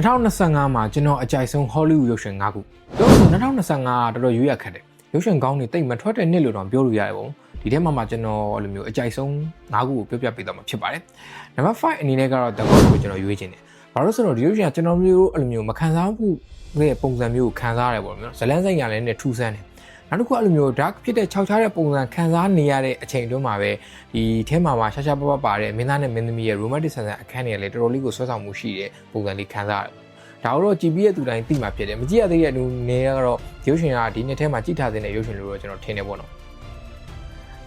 2025မှာကျွန်တော်အကြိုက်ဆုံး Hollywood ရုပ်ရှင်5ခုပြောလို့2025ကတော်တော်ရွေးရခက်တယ်ရုပ်ရှင်ကောင်းတွေတိတ်မထွက်တဲ့နှစ်လို့တော့ပြောလို့ရတယ်ပေါ့ဒီထဲမှာကျွန်တော်အဲ့လိုမျိုးအကြိုက်ဆုံး5ခုကိုပြောပြပေးတော့မှာဖြစ်ပါတယ်နံပါတ်5အနေနဲ့ကတော့ The God ကိုကျွန်တော်ရွေးချင်တယ်ဘာလို့ဆိုတော့ဒီရုပ်ရှင်ကကျွန်တော်မျိုးအဲ့လိုမျိုးမခံစားဘူးရဲ့ပုံစံမျိုးကိုခံစားရတယ်ပေါ့နော်ဇလန်းစိတ်ရလည်းနဲ့ထူးဆန်းတယ်နောက်တစ်ခုအဲ့လိုမျိုး dark ဖြစ်တဲ့ခြောက်ခြားတဲ့ပုံစံခံစားနေရတဲ့အချိန်တွင်းမှာပဲဒီထဲမှာရှာရှာပပပါတဲ့မင်းသားနဲ့မင်းသမီးရဲ့ romantic ဆန်ဆန်အခန်းတွေလည်းတော်တော်လေးကိုဆွဲဆောင်မှုရှိတဲ့ပုံစံလေးခံစားရတယ်ဒါတော့ကြည်ပြီးတဲ့သူတိုင်းသိမှာဖြစ်တယ်မကြည့်ရသေးတဲ့လူနေကတော့ရုပ်ရှင်ကဒီနှစ်ထဲမှာကြည့်ထားတဲ့ရုပ်ရှင်လို့တော့ကျွန်တော်ထင်တယ်ပေါ့နော်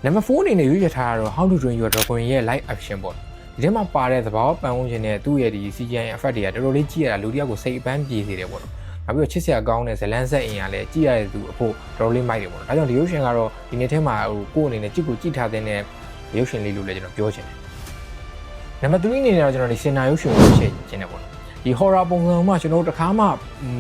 နံပါတ်4အနေနဲ့ရွေးချယ်ထားတာတော့ How to Train Your Dragon ရဲ့ live action ပေါ့ဒီထဲမှာပါတဲ့သဘာဝပတ်ဝန်းကျင်နဲ့သူ့ရဲ့ဒီ CGI effect တွေကတော်တော်လေးကြည့်ရတာလူတယောက်ကိုစိတ်အပန်းပြေစေတယ်ပေါ့နော်နောက်ပြီးတော့ချစ်စရာကောင်းတဲ့ဇလန်းဆက်အင်ကလည်းကြည့်ရတဲ့သူအဖို့တော်တော်လေးမိုက်တယ်ပေါ့နော်ဒါကြောင့်ဒီရုပ်ရှင်ကတော့ဒီနေ့ထဲမှာကိုယ့်အနေနဲ့ကြည့်ထားတဲ့ရုပ်ရှင်လေးလို့လည်းကျွန်တော်ပြောချင်တယ်နံပါတ်3အနေနဲ့တော့ကျွန်တော်ဒီစင်နာရုပ်ရှင်ကိုရှင်းချင်တယ်ပေါ့နော်ဒီ horror ပုံစံမှာကျွန်တော်တို့တစ်ခါမှ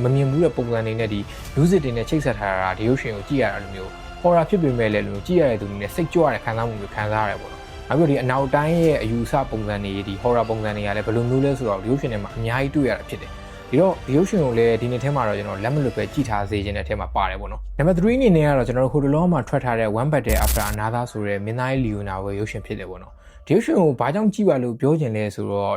မမြင်ဘူးတဲ့ပုံစံတွေနဲ့ဒီ music တွေနဲ့ချိတ်ဆက်ထားတာဒီရုပ်ရှင်ကိုကြည့်ရတာလိုမျိုး horror ဖြစ်ပေမဲ့လည်းလို့ကြည့်ရတဲ့သူတွေနဲ့စိတ်ကြွတဲ့ခံစားမှုမျိုးခံစားရတယ်ပေါ့နော်နောက်ပြီးတော့ဒီအနောက်တိုင်းရဲ့အယူအဆပုံစံတွေဒီ horror ပုံစံတွေကလည်းဘယ်လိုမျိုးလဲဆိုတော့ဒီရုပ်ရှင်ထဲမှာအများကြီးတွေ့ရတာဖြစ်တယ်ဒီတော့ဒီရုပ်ရှင်ကိုလည်းဒီနေ့ထဲမှာတော့ကျွန်တော်လက်မလွတ်ပဲကြည့်ထားစေခြင်းတဲ့ထဲမှာပါတယ်ပေါ့နော်နံပါတ်3အနေနဲ့ကတော့ကျွန်တော်တို့ဟိုတလောမှာထွက်ထားတဲ့ One Battle After Another ဆိုတဲ့မင်းသားလီယိုနာဝယ်ရုပ်ရှင်ဖြစ်တယ်ပေါ့နော်ဒီရုပ်ရှင်ကိုဘာကြောင့်ကြည့်ပါလို့ပြောချင်လဲဆိုတော့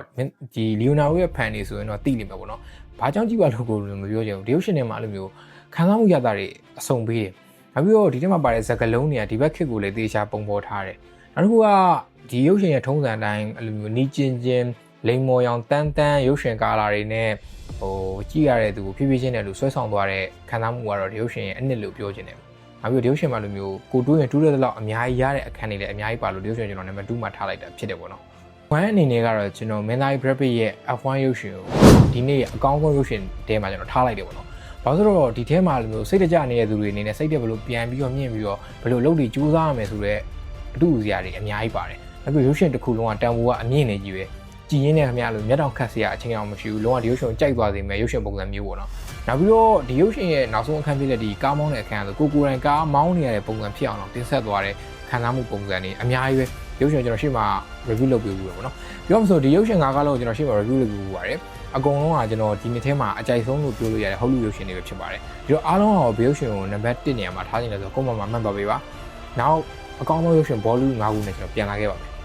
ဒီလီယိုနာဝယ်ရဲ့ fan တွေဆိုရင်တော့သိလိမ့်မယ်ပေါ့နော်ဘာကြောင့်ကြည့်ပါလို့ကိုမပြောချင်ဘူးဒီရုပ်ရှင်ထဲမှာအဲ့လိုမျိုးခံစားမှုရတာတွေအစုံပေးတယ်နောက်ပြီးတော့ဒီထဲမှာပါတဲ့ဇာတ်ကလုံးတွေကဒီဘက်ခေတ်ကိုလည်းသေချာပုံဖော်ထားတယ်နောက်တစ်ခုကဒီရုပ်ရှင်ရဲ့ထုံးစံအတိုင်းအဲ့လိုမျိုးနီးချင်းလိမ်မော်ရောင်တန်းရုပ်ရှင်ကာလာတွေနဲ့ကြည့်ရတဲ့သူကိုဖြည်းဖြည်းချင်းနဲ့လို့ဆွဲဆောင်သွားတဲ့ခံစားမှုကတော့ဒီရုပ်ရှင်ရဲ့အနှစ်လို့ပြောချင်တယ်နောက်ပြီးဒီရုပ်ရှင်မှာလိုမျိုးကိုတိုးရင်တူးတဲ့လောက်အများကြီးရတဲ့အခန်းတွေလည်းအများကြီးပါလို့ဒီရုပ်ရှင်ကျွန်တော်နံပါတ်2မှာထားလိုက်တာဖြစ်တယ်ပေါ့နော်။1အနေနဲ့ကတော့ကျွန်တော်မင်းသားကြီး Brad Pitt ရဲ့ F1 ရုပ်ရှင်ကိုဒီနေ့အကောင်းဆုံးရုပ်ရှင်တဲမှာကျွန်တော်ထားလိုက်တယ်ပေါ့နော်။ဘာလို့ဆိုတော့ဒီထဲမှာလိုမျိုးစိတ်တကြနေတဲ့သူတွေအနေနဲ့စိတ်တက်ဘလို့ပြန်ပြီးတော့မြင့်ပြီးတော့ဘလို့လုပ်တွေကြိုးစားရမယ်ဆိုတော့အတူစရာတွေအများကြီးပါတယ်။နောက်ပြီးရုပ်ရှင်တစ်ခုလုံးကတန်ဖိုးကအမြင့်နေကြီးပဲ။ကြည်ရင်းနဲ့ခင်ဗျားလိုမျက်တောင်ခတ်စရာအချိန်အောင်မရှိဘူး။လုံးဝဒီရုပ်ရှင်ကိုကြိုက်သွားစေမယ်ရုပ်ရှင်ပုံစံမျိုးပေါ့နော်။နောက်ပြီးတော့ဒီရုပ်ရှင်ရဲ့နောက်ဆုံးအခန်းဖြစ်တဲ့ဒီကားမောင်းတဲ့အခန်းဆိုကိုယ်တိုင်ကားမောင်းနေရတဲ့ပုံစံဖြစ်အောင်တော့တင်ဆက်သွားတဲ့ခံစားမှုပုံစံတွေအများကြီးပဲရုပ်ရှင်ကျွန်တော်ရှေ့မှာ review လုပ်ပေးဘူးပေါ့နော်ပြောမှဆိုဒီရုပ်ရှင်5ကားလုံးကျွန်တော်ရှေ့မှာ review လုပ်ပေးဘူးပါတယ်အကုန်လုံးကကျွန်တော်ဒီနှစ်ထဲမှာအကြိုက်ဆုံးလို့ပြောလို့ရတဲ့ Hollywood ရုပ်ရှင်တွေပဲဖြစ်ပါတယ်ဒီတော့အားလုံးကဘယ်ရုပ်ရှင်ကိုနံပါတ်1နေရာမှာထားနေလဲဆိုတော့ကိုယ့်မှာမှတ်ပါပေးပါနောက်အကောင်းဆုံးရုပ်ရှင် Bollywood 5ခုနဲ့ကျွန်တော်ပြန်လာခဲ့ပါမယ်